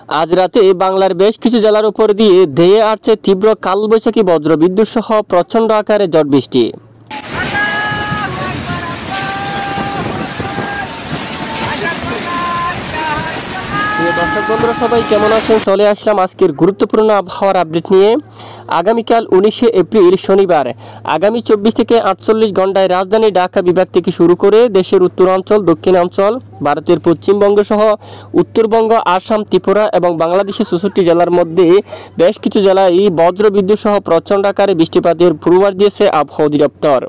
আজ রাতে বাংলার বেশ কিছু জেলার উপর দিয়ে ধেয়ে আসছে তীব্র কালবৈশাখী বজ্রবিদ্যুৎ সহ প্রচণ্ড আকারে ঝড় বৃষ্টি। দর্শক বন্ধুরা সবাই কেমন আছেন? চলে আসলাম আজকের গুরুত্বপূর্ণ আবহাওয়ার আপডেট নিয়ে। আগামীকাল 19শে এপ্রিল শনিবার আগামী 24 থেকে 48 ঘন্টায় রাজধানী ঢাকা বিভাগ থেকে শুরু করে দেশের উত্তরাঞ্চল, দক্ষিণাঞ্চল, ভারতের পশ্চিমবঙ্গ সহ উত্তরবঙ্গ, আসাম, ত্রিপুরা এবং বাংলাদেশের 64 জেলার মধ্যে বেশ কিছু জেলায় বজ্রবিদ্যুৎ সহ প্রচণ্ড আকারে বৃষ্টিপাতের পূর্বাভাস দিয়েছে আবহাওয়া অধিদপ্তর।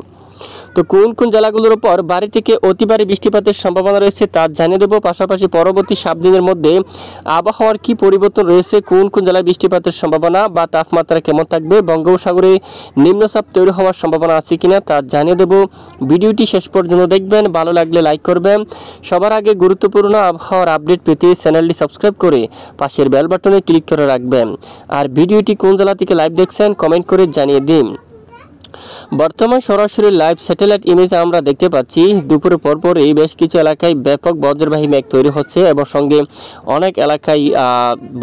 তো কোন কোন জেলাগুলোর উপর ভারী থেকে অতি ভারী বৃষ্টিপাতের সম্ভাবনা রয়েছে তা জানিয়ে দেব। পাশাপাশি পরবর্তী 7 দিনের মধ্যে আবহাওয়ার কি পরিবর্তন রয়েছে, কোন কোন জেলায় বৃষ্টিপাতের সম্ভাবনা বা তাপমাত্রা কেমন থাকবে, বঙ্গোপসাগরে নিম্নচাপ তৈরি হওয়ার সম্ভাবনা আছে কিনা তা জানিয়ে দেব। ভিডিওটি শেষ পর্যন্ত দেখবেন, ভালো লাগলে লাইক করবেন। সবার আগে গুরুত্বপূর্ণ আবহাওয়ার আপডেট পেতে চ্যানেলটি সাবস্ক্রাইব করে পাশের বেল বাটনে ক্লিক করে রাখবেন। আর ভিডিওটি কোন জেলা থেকে লাইভ দেখছেন কমেন্ট করে জানিয়ে দিন। বর্তমান সরাসরি লাইভ স্যাটেলাইট ইমেজে আমরা দেখতে পাচ্ছি দুপুরের পরপরই বেশ কিছু এলাকায় ব্যাপক বজ্রবাহী মেঘ তৈরি হচ্ছে এবং সঙ্গে অনেক এলাকায়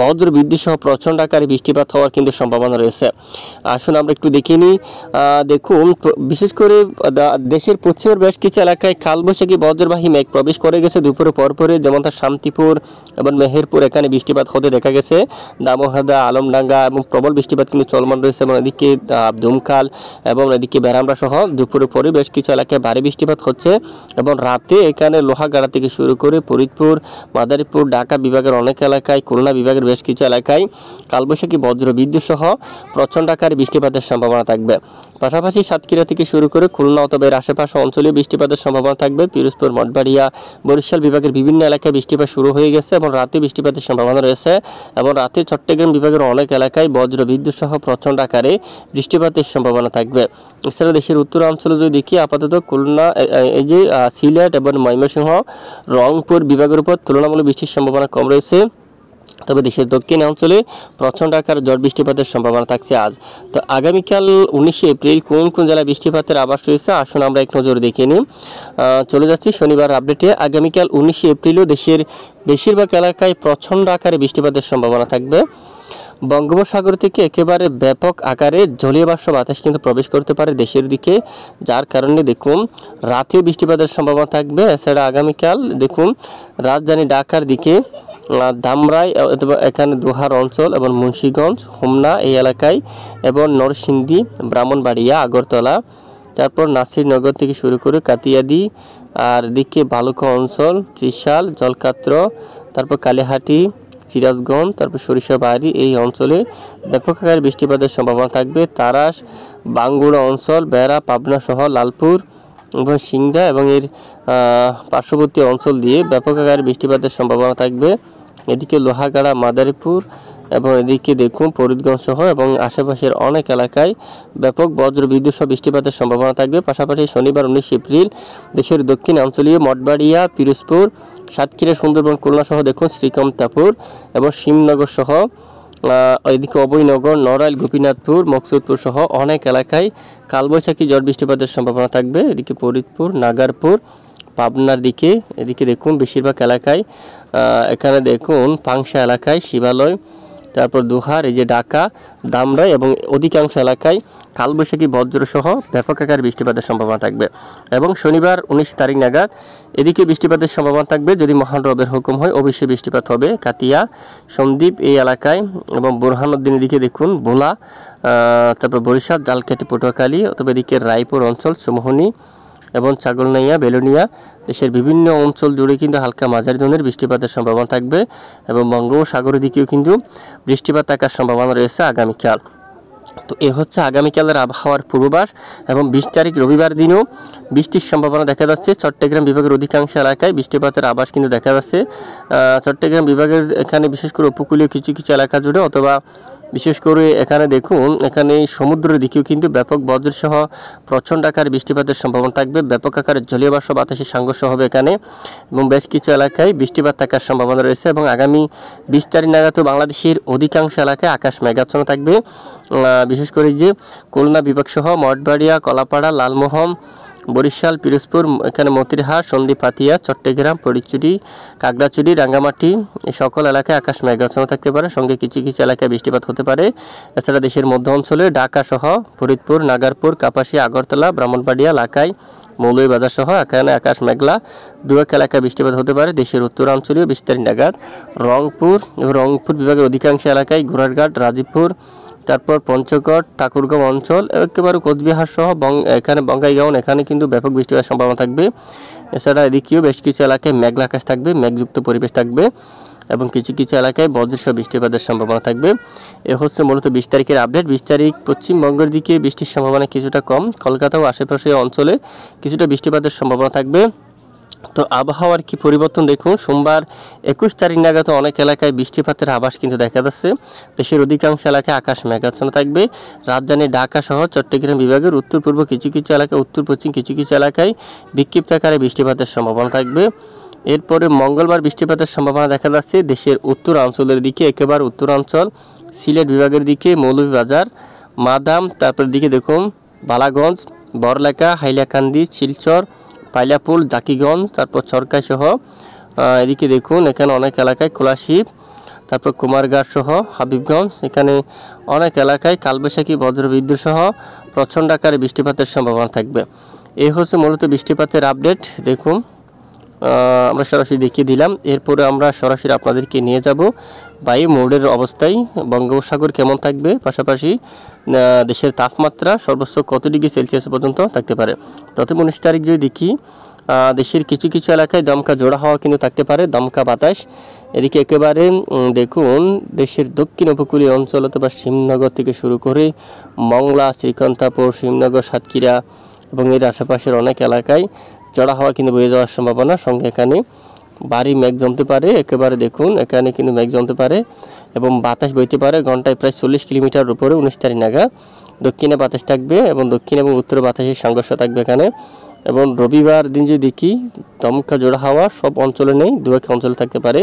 বজ্র বিদ্যুৎ সহ প্রচণ্ড আকারে বৃষ্টিপাত হওয়ার কিন্তু সম্ভাবনা রয়েছে। আসুন আমরা একটু দেখে নিই। দেখুন, বিশেষ করে দেশের পশ্চিমের বেশ কিছু এলাকায় কালবৈশাখী বজ্রবাহী মেঘ প্রবেশ করে গেছে দুপুরের পরপরই, যেমন তার শান্তিপুর এবং মেহেরপুর এখানে বৃষ্টিপাত হতে দেখা গেছে। দামোহাদা, আলমডাঙ্গা এবং প্রবল বৃষ্টিপাত কিন্তু চলমান রয়েছে এবং এদিকে দুমকাল এবং এদিকে বেরামরা সহ দুপুরের পরে বেশ কিছু এলাকায় ভারী বৃষ্টিপাত হচ্ছে এবং রাতে এখানে লোহাগাড়া থেকে শুরু করে ফরিদপুর, মাদারীপুর, ঢাকা বিভাগের অনেক এলাকায়, খুলনা বিভাগের বেশ কিছু এলাকায় কালবৈশাখী বজ্র বিদ্যুৎ সহ প্রচণ্ড আকারে বৃষ্টিপাতের সম্ভাবনা থাকবে। পাশাপাশি সাতক্ষীরা থেকে শুরু করে খুলনা অথবা এর আশেপাশে অঞ্চলে বৃষ্টিপাতের সম্ভাবনা থাকবে। পিরোজপুর, মঠবাড়িয়া, বরিশাল বিভাগের বিভিন্ন এলাকায় বৃষ্টিপাত শুরু হয়ে গেছে এবং রাতে বৃষ্টিপাতের সম্ভাবনা রয়েছে এবং রাতে চট্টগ্রাম বিভাগের অনেক এলাকায় বজ্র বিদ্যুৎ সহ প্রচণ্ড আকারে বৃষ্টিপাতের সম্ভাবনা থাকবে। এছাড়া দেশের উত্তরাঞ্চলে যদি দেখি, আপাতত খুলনা, এই যে সিলেট এবং ময়মনসিংহ, রংপুর বিভাগের উপর তুলনামূলক বৃষ্টির সম্ভাবনা কম রয়েছে। তবে দেশের দক্ষিণ অঞ্চলে প্রচণ্ড আকার ঝড় বৃষ্টিপাতের সম্ভাবনা থাকছে আজ। তো আগামীকাল 19শে এপ্রিল কোন কোন জেলায় বৃষ্টিপাতের আভাস রয়েছে আসুন আমরা এক নজর দেখে নিই। চলে যাচ্ছি শনিবার আপডেটে। আগামীকাল 19শে এপ্রিলও দেশের বেশিরভাগ এলাকায় প্রচণ্ড আকারে বৃষ্টিপাতের সম্ভাবনা থাকবে। বঙ্গোপসাগর থেকে একেবারে ব্যাপক আকারে জলীয় বাষ্প বাতাস কিন্তু প্রবেশ করতে পারে দেশের দিকে, যার কারণে দেখুন রাতেও বৃষ্টিপাতের সম্ভাবনা থাকবে। এছাড়া আগামীকাল দেখুন রাজধানী ঢাকার দিকে ধামরাই এখানে দোহার অঞ্চল এবং মুন্সিগঞ্জ, হোমনা এই এলাকায় এবং নরসিংদী, ব্রাহ্মণবাড়িয়া, আগরতলা, তারপর নাসিরনগর থেকে শুরু করে কাতিয়াদি, আর দিকে বালুকা অঞ্চল, ত্রিশাল, জলকাত্র, তারপর কালীহাটি, সিরাজগঞ্জ, তারপর সরিষাবাড়ি এই অঞ্চলে ব্যাপক আকারে বৃষ্টিপাতের সম্ভাবনা থাকবে। তারাস, বাঙ্গুড়া অঞ্চল, বেড়া, পাবনা সহ লালপুর এবং সিংড়া এবং এর পার্শ্ববর্তী অঞ্চল দিয়ে ব্যাপক আকারে বৃষ্টিপাতের সম্ভাবনা থাকবে। এদিকে লোহাগাড়া, মাদারীপুর এবং এদিকে দেখুন ফরিদগঞ্জ সহ এবং আশেপাশের অনেক এলাকায় ব্যাপক বজ্র বিদ্যুৎ সহ বৃষ্টিপাতের সম্ভাবনা থাকবে। পাশাপাশি শনিবার 19 এপ্রিল দেশের দক্ষিণ অঞ্চলীয় মঠবাড়িয়া, পিরোজপুর, সাতক্ষীরা, সুন্দরবন, খুলনা সহ দেখুন শ্রীকান্তাপুর এবং শিবনগর সহ এদিকে অভয়নগর, নড়াইল, গোপীনাথপুর, মকসুদপুর সহ অনেক এলাকায় কালবৈশাখী ঝড় বৃষ্টিপাতের সম্ভাবনা থাকবে। এদিকে ফরিদপুর, নাগারপুর, পাবনার দিকে এদিকে দেখুন বেশিরভাগ এলাকায়, এখানে দেখুন পাংশা এলাকায়, শিবালয়, তারপর দোহার, এই যে ঢাকা, ধামরাই এবং অধিকাংশ এলাকায় কালবৈশাখী বজ্র সহ ব্যাপক আকার বৃষ্টিপাতের সম্ভাবনা থাকবে। এবং শনিবার 19 তারিখ নাগাদ এদিকে বৃষ্টিপাতের সম্ভাবনা থাকবে। যদি মহান রবের হুকুম হয় অবশ্যই বৃষ্টিপাত হবে কাতিয়া, সন্দ্বীপ এই এলাকায় এবং বোরহানুদ্দিন এদিকে দেখুন ভোলা, তারপর বরিশাল, জালকাঠি, পটুয়াখালী অথবা এদিকে রায়পুর অঞ্চল, চৌমুহনী এবং ছাগলনাইয়া, বেলুনিয়া দেশের বিভিন্ন অঞ্চল জুড়ে কিন্তু হালকা মাঝারি ধরনের বৃষ্টিপাতের সম্ভাবনা থাকবে এবং বঙ্গোপসাগরের দিকেও কিন্তু বৃষ্টিপাত থাকার সম্ভাবনা রয়েছে আগামীকাল। তো এ হচ্ছে আগামীকালের আবহাওয়ার পূর্বাভাস এবং 20 তারিখ রবিবার দিনও বৃষ্টির সম্ভাবনা দেখা যাচ্ছে। চট্টগ্রাম বিভাগের অধিকাংশ এলাকায় বৃষ্টিপাতের আভাস কিন্তু দেখা যাচ্ছে। চট্টগ্রাম বিভাগের এখানে বিশেষ করে উপকূলীয় কিছু কিছু এলাকা জুড়ে অথবা বিশেষ করে এখানে দেখুন এখানে সমুদ্রের দিকেও কিন্তু ব্যাপক বজ্রসহ প্রচণ্ড আকারে বৃষ্টিপাতের সম্ভাবনা থাকবে। ব্যাপক আকারে জলীয় বাষ্প বাতাসের সংঘর্ষ হবে এখানে এবং বেশ কিছু এলাকায় বৃষ্টিপাত থাকার সম্ভাবনা রয়েছে এবং আগামী 20 তারিখ নাগাদ বাংলাদেশের অধিকাংশ এলাকায় আকাশ মেঘাচ্ছন্ন থাকবে। বিশেষ করে যে খুলনা বিভাগ সহ মঠবাড়িয়া, কলাপাড়া, লালমোহন বরিশাল, পিরোজপুর, এখানে মতিরহাট, সন্দ্বীপ, পাতিয়া, চট্টগ্রাম, ফটিকছড়ি, খাগড়াছড়ি, রাঙ্গামাটি এই সকল এলাকায় আকাশ মেঘাচ্ছন্ন থাকতে পারে, সঙ্গে কিছু কিছু এলাকায় বৃষ্টিপাত হতে পারে। এছাড়া দেশের মধ্য অঞ্চলে ঢাকা সহ ফরিদপুর, নাগারপুর, কাপাসিয়া, আগরতলা, ব্রাহ্মণবাড়িয়া, লাখাই, মৌলভীবাজার সহ এখানে আকাশ মেঘলা, দু এক এলাকায় বৃষ্টিপাত হতে পারে। দেশের উত্তরাঞ্চলীয় 20 তারিখ নাগাদ রংপুর বিভাগের অধিকাংশ এলাকায়, ঘোড়ারঘাট, রাজীবপুর, তারপর পঞ্চগড়, ঠাকুরগাঁও অঞ্চল, একেবারে কোচবিহার সহ এখানে বঙ্গাইগাঁও, এখানে কিন্তু ব্যাপক বৃষ্টিপাতের সম্ভাবনা থাকবে। এছাড়া এদিকেও বেশ কিছু এলাকায় মেঘলা আকাশ থাকবে, মেঘযুক্ত পরিবেশ থাকবে এবং কিছু কিছু এলাকায় বজ্রসহ বৃষ্টিপাতের সম্ভাবনা থাকবে। এ হচ্ছে মূলত 20 তারিখের আপডেট। 20 তারিখ পশ্চিমবঙ্গের দিকে বৃষ্টির সম্ভাবনা কিছুটা কম, কলকাতা ও আশেপাশের অঞ্চলে কিছুটা বৃষ্টিপাতের সম্ভাবনা থাকবে। তো আবহাওয়ার কি পরিবর্তন দেখুন, সোমবার 21 তারিখ নাগাদ অনেক এলাকায় বৃষ্টিপাতের আভাস কিন্তু দেখা যাচ্ছে। দেশের অধিকাংশ এলাকায় আকাশ মেঘাচ্ছন্ন থাকবে। রাজধানী ঢাকা সহ চট্টগ্রাম বিভাগের উত্তর পূর্ব কিছু কিছু এলাকায়, উত্তর পশ্চিম কিছু কিছু এলাকায় বিক্ষিপ্ত আকারে বৃষ্টিপাতের সম্ভাবনা থাকবে। এরপরে মঙ্গলবার বৃষ্টিপাতের সম্ভাবনা দেখা যাচ্ছে দেশের উত্তরাঞ্চলের দিকে, একেবারে উত্তরাঞ্চল, সিলেট বিভাগের দিকে, মৌলভীবাজার, মাদাম, তারপর দিকে দেখুন বালাগঞ্জ, বড়লেখা, হাইলাকান্দি, শিলচর, পাইলাপুল, জাকিগঞ্জ, তারপর সরকাই সহ এদিকে দেখুন এখানে অনেক এলাকায় কোলাশিব, তারপর কুমারঘাট সহ হাবিবগঞ্জ, এখানে অনেক এলাকায় কালবৈশাখী, বজ্রবিদ্যুৎ সহ প্রচণ্ড আকারে বৃষ্টিপাতের সম্ভাবনা থাকবে। এই হচ্ছে মূলত বৃষ্টিপাতের আপডেট। দেখুন আমরা সরাসরি দেখিয়ে দিলাম। এরপরে আমরা সরাসরি আপনাদেরকে নিয়ে যাব বায়ু মোড়ের অবস্থায়, বঙ্গোপসাগর কেমন থাকবে, পাশাপাশি দেশের তাপমাত্রা সর্বোচ্চ কত ডিগ্রি সেলসিয়াস পর্যন্ত থাকতে পারে। প্রথম 19 তারিখ যদি দেখি, দেশের কিছু কিছু এলাকায় দমকা জোড়া হওয়া কিন্তু থাকতে পারে, দমকা বাতাস। এদিকে একেবারে দেখুন দেশের দক্ষিণ উপকূলীয় অঞ্চল অথবা শিবনগর থেকে শুরু করে মংলা, শ্রীকান্তাপুর, শিবনগর, সাতক্ষীরা এবং এর আশেপাশের অনেক এলাকায় জড়া হওয়া কিন্তু বয়ে যাওয়ার সম্ভাবনা, সঙ্গে এখানে ভারী মেঘ জমতে পারে। একেবারে দেখুন এখানে কিন্তু মেঘ জমতে পারে এবং বাতাস বইতে পারে ঘন্টায় প্রায় 40 কিলোমিটার উপরে 19 তারিখ নাগাদ। দক্ষিণে বাতাস থাকবে এবং দক্ষিণ এবং উত্তরে বাতাসের সংঘর্ষ থাকবে এখানে। এবং রবিবার দিন যদি দেখি, দমকা জোড়া হাওয়া সব অঞ্চলে নেই, দু এক অঞ্চলে থাকতে পারে।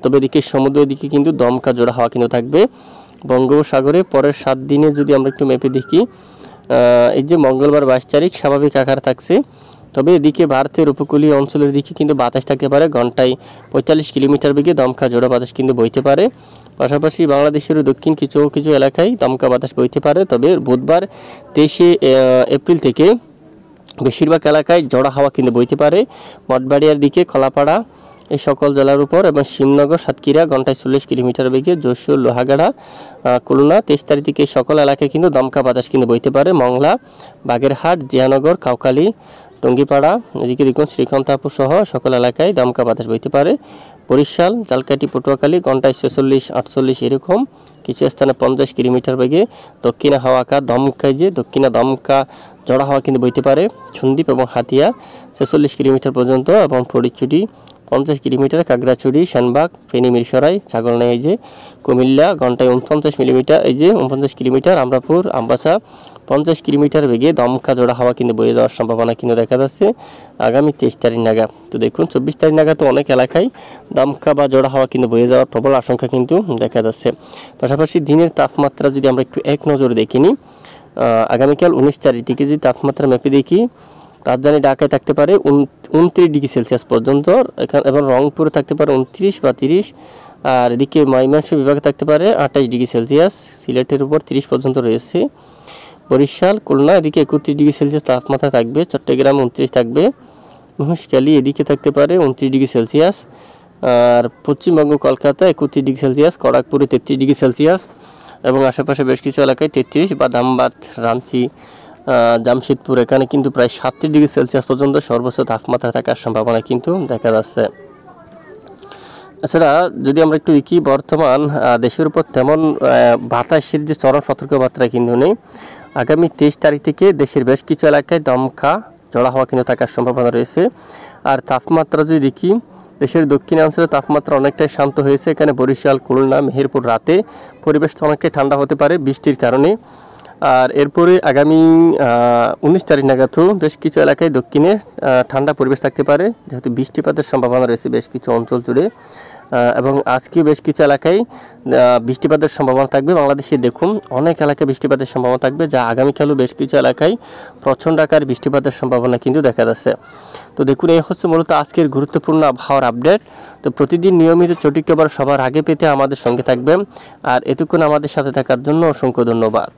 তবে এদিকে সমুদ্রের দিকে কিন্তু দমকা জোড়া হাওয়া কিন্তু থাকবে বঙ্গোপসাগরে। পরের 7 দিনে যদি আমরা একটু ম্যাপে দেখি, এই যে মঙ্গলবার 22 তারিখ স্বাভাবিক আকার থাকছে, তবে এদিকে ভারতের উপকূলীয় অঞ্চলের দিকে কিন্তু বাতাস থাকতে পারে ঘন্টায় 45 কিলোমিটার বেগে, দমকা জোড়া বাতাস কিন্তু বইতে পারে। পাশাপাশি বাংলাদেশের দক্ষিণ কিছু কিছু এলাকায় দমকা বাতাস বইতে পারে। তবে বুধবার 23 এপ্রিল থেকে বেশিরভাগ এলাকায় জোড়া হাওয়া কিন্তু বইতে পারে মঠবাড়িয়ার দিকে, কলাপাড়া এই সকল জেলার উপর, এবং শিবনগর, সাতক্ষীরা ঘন্টায় 40 কিলোমিটার বেগে, যশোর, লোহাগাড়া, খুলনা 23 তারিখ থেকে সকল এলাকায় কিন্তু দমকা বাতাস কিন্তু বইতে পারে। মংলা, বাগেরহাট, জিয়ানগর, কাউখালী, টঙ্গিপাড়া, এদিকে দেখুন শ্রীকান্তাপুর সহ সকল এলাকায় দমকা বাতাস বইতে পারে। বরিশাল, ঝালকাঠি, পটুয়াখালী ঘন্টায় 46-48 এরকম কিছু স্থানে 50 কিলোমিটার বেগে দক্ষিণা হাওয়া দমকায়, যে দক্ষিণা দমকা জড়া হাওয়া কিন্তু বইতে পারে। সন্দ্বীপ এবং হাতিয়া 46 কিলোমিটার পর্যন্ত, এবং ফটিকছড়ি 50 কিলোমিটার, খাগড়াছড়ি, সেনবাগ, ফেনী, মিরসরাই, ছাগলনাই, এই যে কুমিল্লা ঘন্টায় 49 মিলিমিটার, এই যে 49 কিলোমিটার, আমরাপুর, আমবাসা 50 কিলোমিটার বেগে দমকা জোড়া হাওয়া কিন্তু বয়ে যাওয়ার সম্ভাবনা কিন্তু দেখা যাচ্ছে আগামী 23 তারিখ নাগাদ। তো দেখুন 24 তারিখ নাগাদ তো অনেক এলাকায় দমকা বা জোড়া হাওয়া কিন্তু বয়ে যাওয়ার প্রবল আশঙ্কা কিন্তু দেখা যাচ্ছে। পাশাপাশি দিনের তাপমাত্রা যদি আমরা একটু এক নজরে দেখে নিই, আগামীকাল 19 তারিখ থেকে যদি তাপমাত্রা মেপে দেখি, রাজধানী ঢাকায় থাকতে পারে 29 ডিগ্রি সেলসিয়াস পর্যন্ত, এখানে এবং রংপুরে থাকতে পারে 29 বা 30, আর এদিকে ময়মনসিংহ বিভাগে থাকতে পারে 28 ডিগ্রি সেলসিয়াস, সিলেটের উপর 30 পর্যন্ত রয়েছে, বরিশাল, খুলনা এদিকে 31 ডিগ্রি সেলসিয়াস তাপমাত্রা থাকবে, চট্টগ্রাম 29 থাকবে, মহেশখালী এদিকে থাকতে পারে 29 ডিগ্রি সেলসিয়াস, আর পশ্চিমবঙ্গ কলকাতা 31 ডিগ্রি সেলসিয়াস, খড়গপুরে 33 ডিগ্রি সেলসিয়াস, এবং আশেপাশে বেশ কিছু এলাকায় 33, বা ধানবাদ, রাঞ্চি, জামশেদপুর এখানে কিন্তু প্রায় 37 ডিগ্রি সেলসিয়াস পর্যন্ত সর্বোচ্চ তাপমাত্রা থাকার সম্ভাবনা কিন্তু দেখা যাচ্ছে। এছাড়া যদি আমরা একটু দেখি, বর্তমান দেশের উপর তেমন বাতাসের যে চরম সতর্কবার্তা কিন্তু নেই। আগামী 23 তারিখ থেকে দেশের বেশ কিছু এলাকায় দমকা জড়া হওয়া কিন্তু থাকার সম্ভাবনা রয়েছে। আর তাপমাত্রা যদি দেখি, দেশের দক্ষিণাঞ্চলে তাপমাত্রা অনেকটাই শান্ত হয়েছে, এখানে বরিশাল, খুলনা, মেহেরপুর রাতে পরিবেশটা অনেকটাই ঠান্ডা হতে পারে বৃষ্টির কারণে। আর এরপরে আগামী 19 তারিখ নাগাদও বেশ কিছু এলাকায় দক্ষিণে ঠান্ডা পরিবেশ থাকতে পারে, যেহেতু বৃষ্টিপাতের সম্ভাবনা রয়েছে বেশ কিছু অঞ্চল জুড়ে। এবং আজকে বেশ কিছু এলাকায় বৃষ্টিপাতের সম্ভাবনা থাকবে। বাংলাদেশে দেখুন অনেক এলাকায় বৃষ্টিপাতের সম্ভাবনা থাকবে, যা আগামীকালও বেশ কিছু এলাকায় প্রচণ্ড আকার বৃষ্টিপাতের সম্ভাবনা কিন্তু দেখা যাচ্ছে। তো দেখুন, এই হচ্ছে মূলত আজকের গুরুত্বপূর্ণ আবহাওয়ার আপডেট। তো প্রতিদিন নিয়মিত সঠিক খবর সবার আগে পেতে আমাদের সঙ্গে থাকবেন। আর এতক্ষণ আমাদের সাথে থাকার জন্য অসংখ্য ধন্যবাদ।